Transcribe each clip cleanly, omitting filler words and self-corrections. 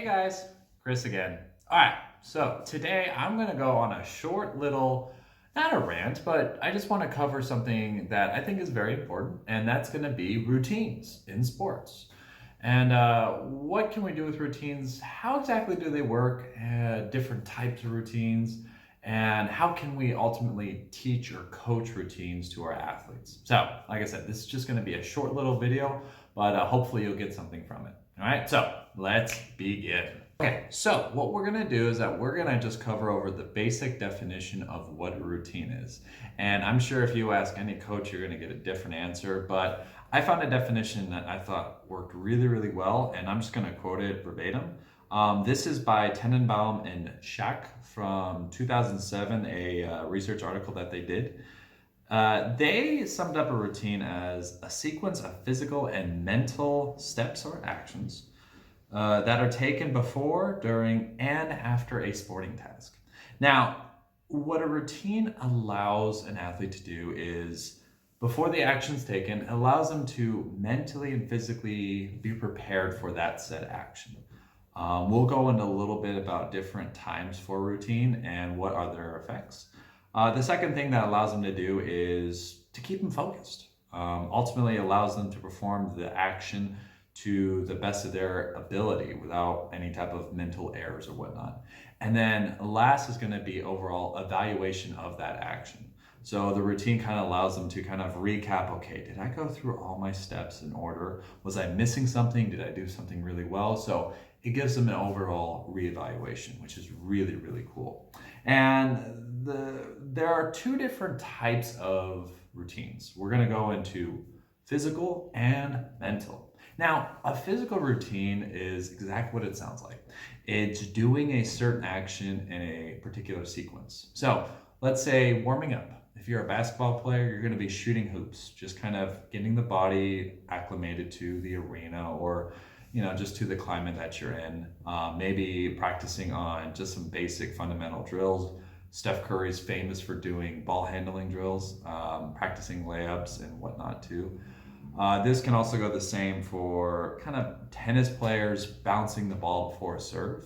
Hey guys, Chris again. All right, so today I'm going to go on a short little, not a rant, but I just want to cover something that I think is very important, and that's going to be routines in sports. And what can we do with routines? How exactly do they work? Different types of routines, and how can we ultimately teach or coach routines to our athletes? So, like I said, this is just going to be a short little video, but hopefully you'll get something from it. All right, so let's begin. Okay, so what we're gonna do is that we're gonna just cover over the basic definition of what a routine is. And I'm sure if you ask any coach, you're gonna get a different answer, but I found a definition that I thought worked really, really well, and I'm just gonna quote it verbatim. This is by Tenenbaum and Schack from 2007, a research article that they did. They summed up a routine as a sequence of physical and mental steps or actions that are taken before, during, and after a sporting task. Now, what a routine allows an athlete to do is, before the action's taken, it allows them to mentally and physically be prepared for that said action. We'll go into a little bit about different times for routine and what are their effects. The second thing that allows them to do is to keep them focused. Ultimately allows them to perform the action to the best of their ability without any type of mental errors or whatnot. And then last is going to be overall evaluation of that action. So the routine kind of allows them to kind of recap, okay, did I go through all my steps in order? Was I missing something? Did I do something really well? So it gives them an overall reevaluation, which is really, really cool. And there are two different types of routines. We're going to go into physical and mental. Now, a physical routine is exactly what it sounds like. It's doing a certain action in a particular sequence. So let's say warming up. If you're a basketball player, you're going to be shooting hoops, just kind of getting the body acclimated to the arena or just to the climate that you're in. Maybe practicing on just some basic fundamental drills. Steph Curry's famous for doing ball handling drills, practicing layups and whatnot too. This can also go the same for kind of tennis players bouncing the ball before a serve.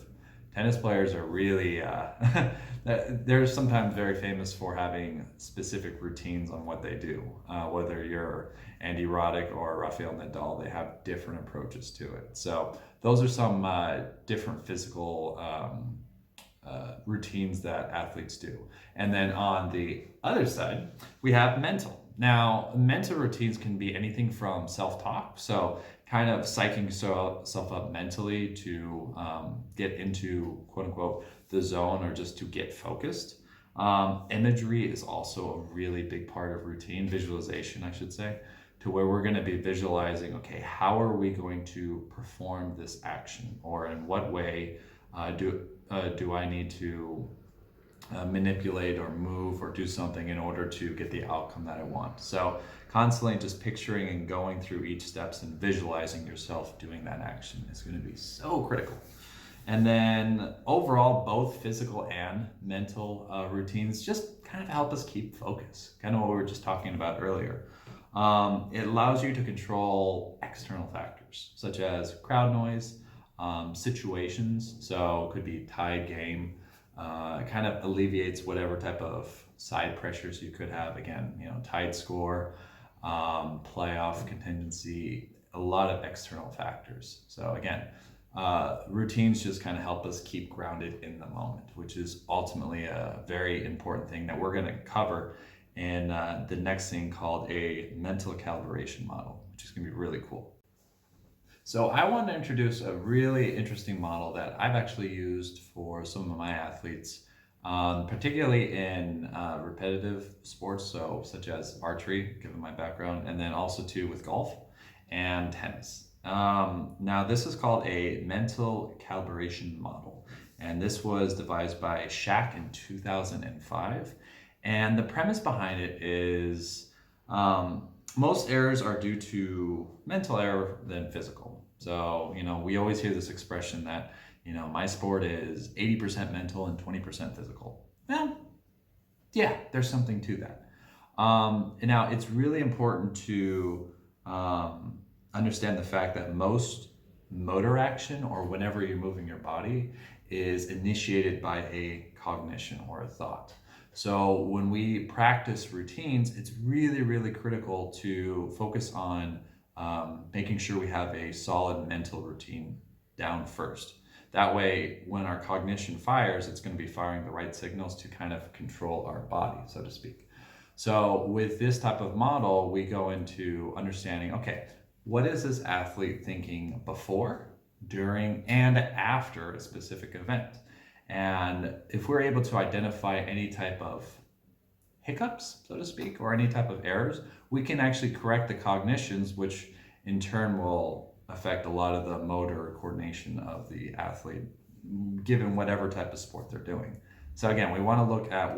Tennis players are really, they're sometimes very famous for having specific routines on what they do. Whether you're Andy Roddick or Rafael Nadal, they have different approaches to it. So those are some different physical routines that athletes do. And then on the other side, we have mental. Now, mental routines can be anything from self-talk, so kind of psyching yourself up mentally to get into, quote unquote, the zone or just to get focused. Imagery is also a really big part of routine, visualization, I should say, to where we're going to be visualizing, okay, how are we going to perform this action, or in what way do I need to manipulate or move or do something in order to get the outcome that I want. So constantly just picturing and going through each steps and visualizing yourself doing that action is going to be so critical. And then overall, both physical and mental routines just kind of help us keep focus, kind of what we were just talking about earlier. It allows you to control external factors such as crowd noise, situations, so it could be tied game. Kind of alleviates whatever type of side pressures you could have. Again, tied score, playoff contingency, a lot of external factors. So again, routines just kind of help us keep grounded in the moment, which is ultimately a very important thing that we're going to cover in the next thing called a mental calibration model, which is going to be really cool. So I want to introduce a really interesting model that I've actually used for some of my athletes, particularly in repetitive sports, so such as archery, given my background, and then also too with golf and tennis. Now this is called a mental calibration model, and this was devised by Schack in 2005. And the premise behind it is most errors are due to mental error than physical. So, we always hear this expression that, my sport is 80% mental and 20% physical. Well, yeah, there's something to that. And now it's really important to understand the fact that most motor action, or whenever you're moving your body, is initiated by a cognition or a thought. So when we practice routines, it's really, really critical to focus on making sure we have a solid mental routine down first. That way, when our cognition fires, it's going to be firing the right signals to kind of control our body, so to speak. So with this type of model, we go into understanding, okay, what is this athlete thinking before, during, and after a specific event? And if we're able to identify any type of hiccups, so to speak, or any type of errors, we can actually correct the cognitions, which in turn will affect a lot of the motor coordination of the athlete, given whatever type of sport they're doing. So again, we want to look at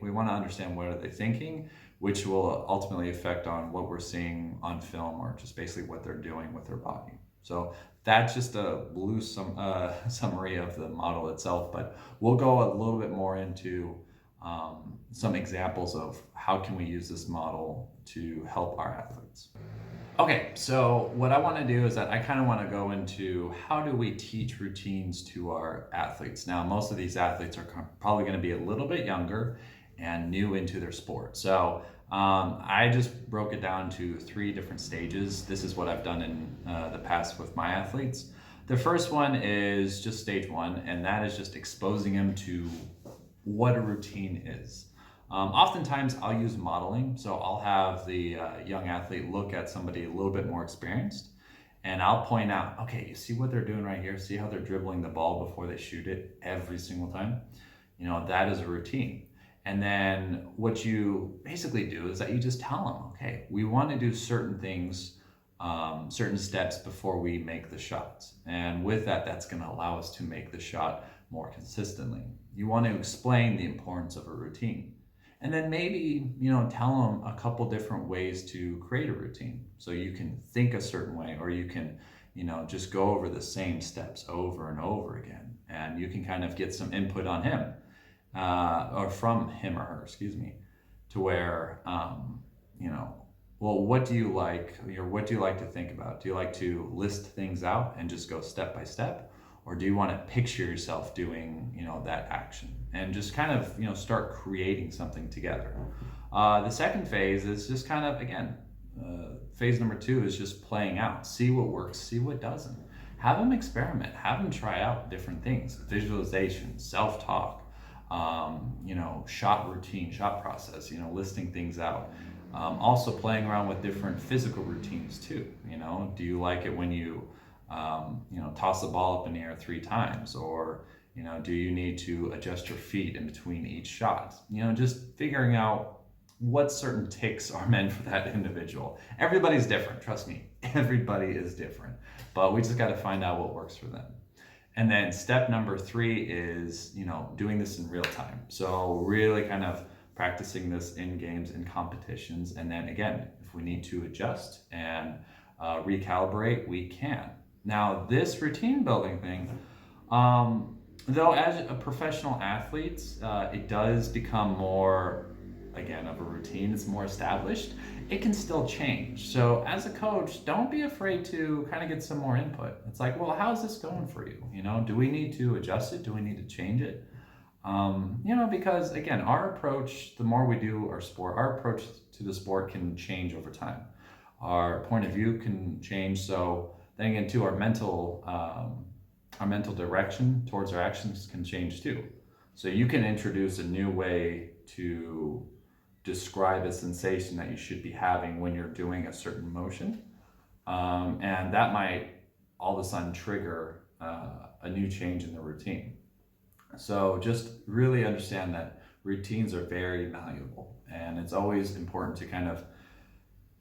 we want to understand what are they thinking, which will ultimately affect on what we're seeing on film, or just basically what they're doing with their body. So that's just a loose summary of the model itself, but we'll go a little bit more into some examples of how can we use this model to help our athletes. Okay, so what I want to do is that I kind of want to go into how do we teach routines to our athletes. Now, most of these athletes are probably going to be a little bit younger and new into their sport. So I just broke it down to 3 different stages. This is what I've done in the past with my athletes. The first one is just stage 1, and that is just exposing them to what a routine is. Oftentimes I'll use modeling, so I'll have the young athlete look at somebody a little bit more experienced, and I'll point out, okay, you see what they're doing right here? See how they're dribbling the ball before they shoot it every single time? You know, that is a routine. And then what you basically do is that you just tell them, okay, we want to do certain things, certain steps before we make the shots. And with that, that's going to allow us to make the shot more consistently. You want to explain the importance of a routine. And then maybe, you know, tell them a couple different ways to create a routine. So you can think a certain way, or you can, you know, just go over the same steps over and over again. And you can kind of get some input on him, or from him or her, excuse me, to where, you know, well, what do you like, or what do you like to think about? Do you like to list things out and just go step by step? Or do you want to picture yourself doing, you know, that action and just kind of, you know, start creating something together? The second phase is just kind of, again, phase number 2 is just playing out. See what works, see what doesn't. Have them experiment, have them try out different things. Visualization, self-talk, you know, shot routine, shot process, you know, listing things out. Also playing around with different physical routines too. You know, do you like it when you know, toss the ball up in the air 3 times, or, you know, do you need to adjust your feet in between each shot? You know, just figuring out what certain ticks are meant for that individual. Everybody's different, trust me, everybody is different, but we just got to find out what works for them. And then step number 3 is, you know, doing this in real time. So really kind of practicing this in games and competitions. And then again, if we need to adjust and recalibrate, we can. Now, this routine building thing, though as a professional athlete, it does become more, again, of a routine. It's more established. It can still change. So as a coach, don't be afraid to kind of get some more input. It's like, well, how's this going for you? You know, do we need to adjust it? Do we need to change it? You know, because again, our approach, the more we do our sport, our approach to the sport can change over time. Our point of view can change. So then again, too, our mental direction towards our actions can change too. So you can introduce a new way to describe a sensation that you should be having when you're doing a certain motion. And that might all of a sudden trigger a new change in the routine. So just really understand that routines are very malleable, and it's always important to kind of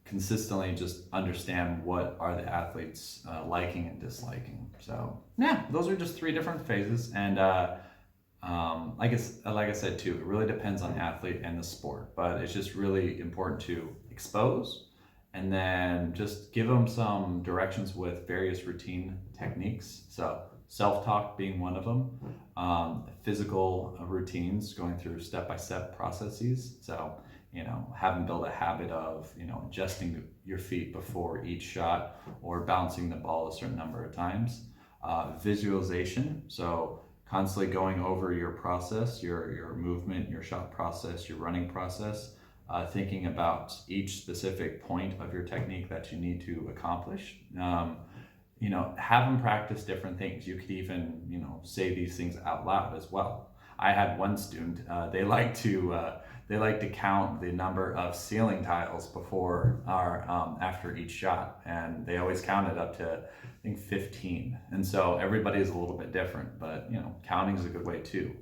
consistently just understand what are the athletes liking and disliking. So yeah, those are just 3 different phases. And like I said too, it really depends on the athlete and the sport, but it's just really important to expose and then just give them some directions with various routine techniques. So self-talk being one of them, physical routines, going through step-by-step processes. So, have them build a habit of, adjusting your feet before each shot or bouncing the ball a certain number of times. Visualization, so constantly going over your process, your movement, your shot process, your running process, thinking about each specific point of your technique that you need to accomplish. Have them practice different things. You could even, say these things out loud as well. I had one student, they like to count the number of ceiling tiles before or after each shot, and they always counted up to, I think, 15. And so everybody is a little bit different, but counting is a good way too.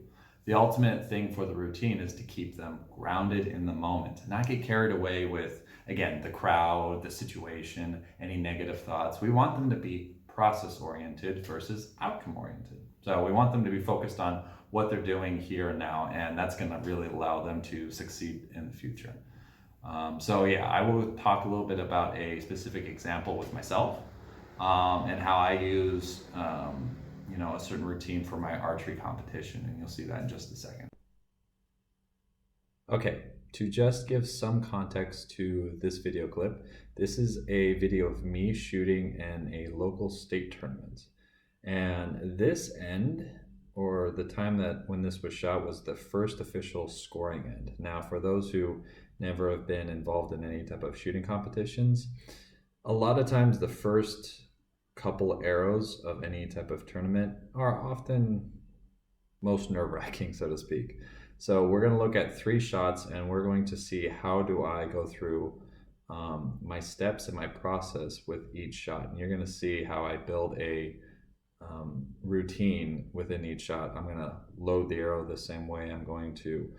The ultimate thing for the routine is to keep them grounded in the moment, not get carried away with, again, the crowd, the situation, any negative thoughts. We want them to be process oriented versus outcome oriented. So we want them to be focused on what they're doing here and now, and that's going to really allow them to succeed in the future. So yeah, I will talk a little bit about a specific example with myself and how I use a certain routine for my archery competition, and you'll see that in just a second. Okay, to just give some context to this video clip, this is a video of me shooting in a local state tournament. And this end, or the time that when this was shot, was the first official scoring end. Now, for those who never have been involved in any type of shooting competitions, a lot of times the first couple arrows of any type of tournament are often most nerve-wracking, so to speak. So we're going to look at 3 shots, and we're going to see how do I go through my steps and my process with each shot. And you're going to see how I build a routine within each shot. I'm going to load the arrow the same way. I'm going to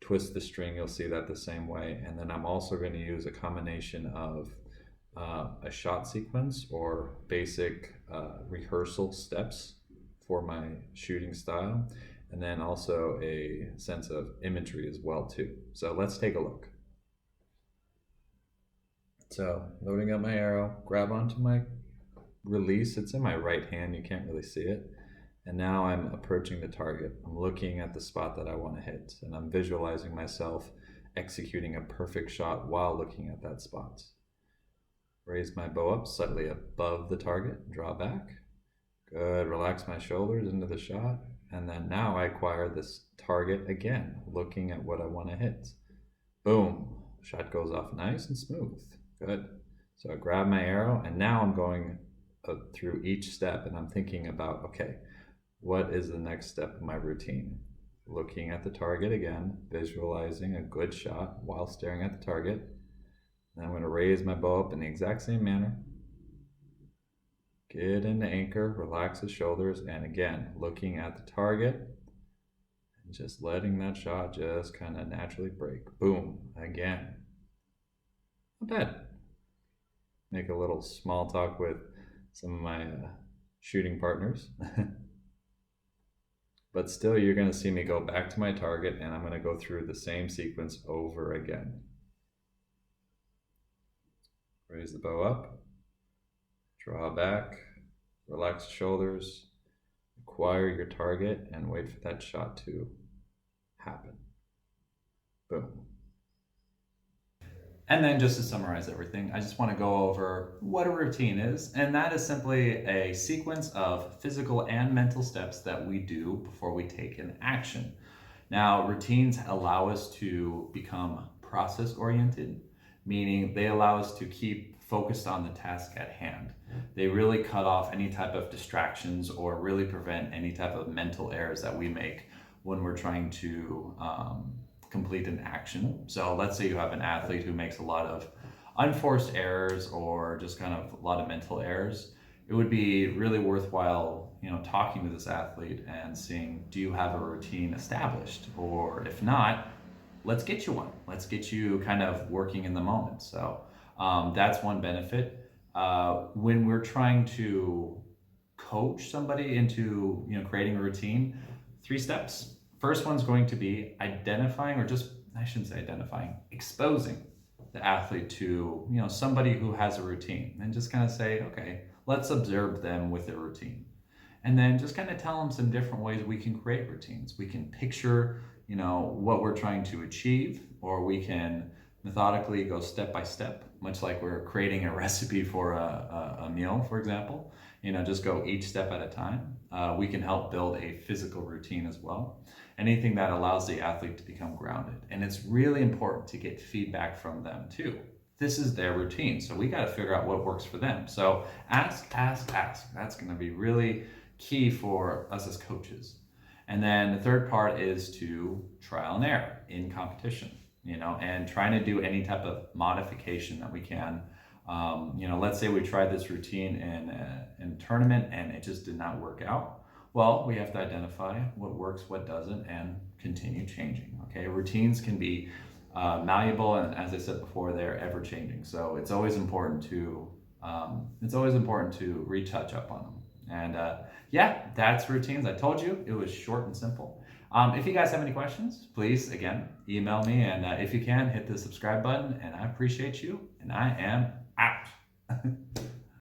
twist the string. You'll see that the same way. And then I'm also going to use a combination of a shot sequence or basic rehearsal steps for my shooting style, and then also a sense of imagery as well too. So let's take a look. So loading up my arrow, grab onto my release. It's in my right hand, you can't really see it. And now I'm approaching the target. I'm looking at the spot that I want to hit, and I'm visualizing myself executing a perfect shot while looking at that spot. Raise my bow up slightly above the target, draw back. Good, relax my shoulders into the shot. And then now I acquire this target again, looking at what I want to hit. Boom, shot goes off nice and smooth. Good. So I grab my arrow, and now I'm going through each step, and I'm thinking about, okay, what is the next step of my routine? Looking at the target again, visualizing a good shot while staring at the target. Then I'm going to raise my bow up in the exact same manner. Get into anchor, relax the shoulders, and again, looking at the target and just letting that shot just kind of naturally break. Boom, again. Not bad. Make a little small talk with some of my shooting partners. But still, you're going to see me go back to my target, and I'm going to go through the same sequence over again. Raise the bow up, draw back, relax the shoulders, acquire your target, and wait for that shot to happen. Boom. And then just to summarize everything, I just want to go over what a routine is, and that is simply a sequence of physical and mental steps that we do before we take an action. Now, routines allow us to become process-oriented, meaning they allow us to keep focused on the task at hand. They really cut off any type of distractions or really prevent any type of mental errors that we make when we're trying to complete an action. So let's say you have an athlete who makes a lot of unforced errors or just kind of a lot of mental errors. It would be really worthwhile, talking to this athlete and seeing, do you have a routine established? Or if not, let's get you one. Let's get you kind of working in the moment. So that's one benefit. When we're trying to coach somebody into creating a routine, 3 steps. First one's going to be identifying, or just, I shouldn't say identifying, exposing the athlete to somebody who has a routine, and just kind of say, okay, let's observe them with their routine. And then just kind of tell them some different ways we can create routines. We can picture what we're trying to achieve, or we can methodically, go step by step, much like we're creating a recipe for a meal, for example. Just go each step at a time. We can help build a physical routine as well. Anything that allows the athlete to become grounded. And it's really important to get feedback from them too. This is their routine, so we got to figure out what works for them. So ask. That's going to be really key for us as coaches. And then the third part is to trial and error in competition, and trying to do any type of modification that we can. Let's say we tried this routine in a tournament and it just did not work out. Well, we have to identify what works, what doesn't, and continue changing. Okay, routines can be malleable, and as I said before, they're ever changing. So it's always important to retouch up on them. And yeah, that's routines. I told you it was short and simple. If you guys have any questions, please, again, email me. And if you can, hit the subscribe button. And I appreciate you. And I am out.